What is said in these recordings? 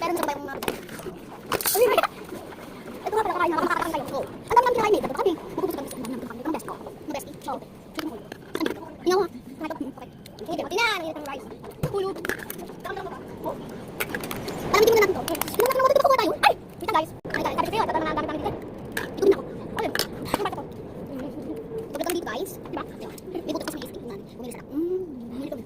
Pero nasa tayo mga... Ito nga pala kakain na, makakakain tayo. So, ang dami namin kinakain dito. Sabi, magpupusok kami sa ng best ko. Ng best eat. So, sige mo. Tingnan mo ha. Okay. Hindi, pati na. Nangyayat ang rice. Kulog. Alam, tingnan natin to. Tingnan natin dito kukuha tayo. Ay! Dito guys. Ay, sabi ko sa'yo, tatama na ang gamit namin dito. Ito na ako. Ayun. Ano ba ito? Pagkat kami dito guys. Diba? May buto kasi may steak na. Bumili sarap. Bumili kami.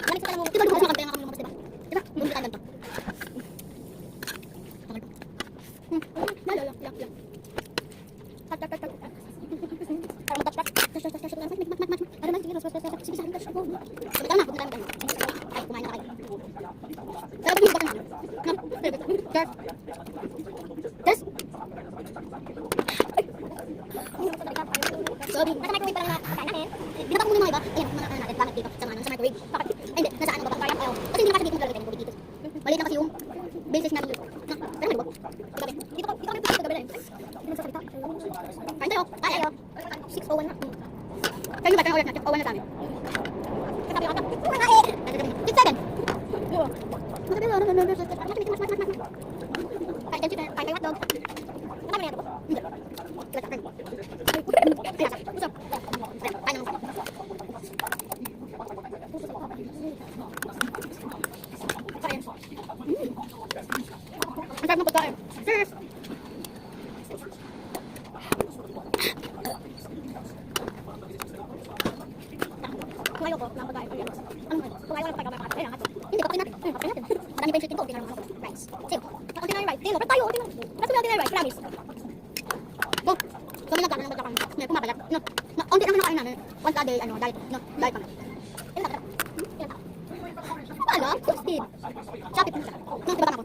Balik sa kala mo. Diba, lumabas na kami. Kaya nga kami lumabas, diba? Diba? Bumili tayo ganito. Lalo. Sorry, nasa microwave pa lang nakakain natin. Binabak muna mga iba. Ayan, mga ano natin, gamit dito sa microwave. Bakit? Ay, hindi, nasa ano ba? Kaya ayaw. Kasi hindi nakasabit mo lalagay ng tubig dito. Maliit na kasi yung basis natin dito. Pero may lubog. Gabi. Dito kami pagkakas gabi na yun. Hindi nagsasalita. Kain tayo. Ay, ayaw. 6:01 na. Kayo ba? Kaya ulit natin. 01 na sa amin. Katabi ako. Mga eh! 6:07. Kain tayo chicken. Kain tayo hotdog. Ano na ito? Hindi. Ang sarap ng pagkain. Cheers! Kung ayaw ko ng pagkain, ano nga? Kung ayaw ng pagkain, kailangan ito. Hindi, kapain natin. Kapain natin. Marami pa yung chicken to. Tingnan mo ano ko. Rice. Sa'yo. Ordinary rice. Tingnan mo. Pero tayo. Kasi ordinary rice. Promise. So, kami nagkakaroon ng pagkakan. May pumapalat. No. Onti naman nakain namin. Once a day, diet. No. Diet kami. Ilan ka? Wala. 16. Shopee po siya. No, diba ako?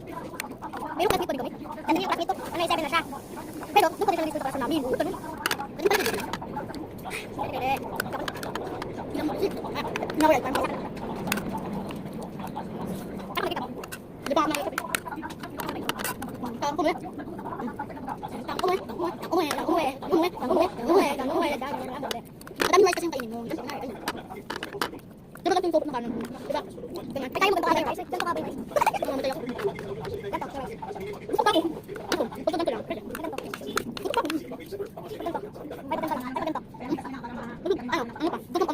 Meron classmate ko din kami. Nandun yung classmate ko. Ano yung 7 na siya. Pero, doon ko rin siya nag-school sa class namin. Ganun. Ganun pala dito. Ilang mo. Nawala. Parang masakit. Ako nakita ko. Di ba may sabi? Tangko mo. Madami rice kasi yung kainin mo. Diba natin yung sopot na kanan? Diba? Ganyan. Kaya mo ganito ka rice. Ganito ka ba yung rice? Mamatay ako. Ganito ka rice. Gusto pa ako. Ako. Gusto ganito lang. Ganito. Gusto pa ako. Ganito. May ganito lang. Ganito. Ano pa? Gusto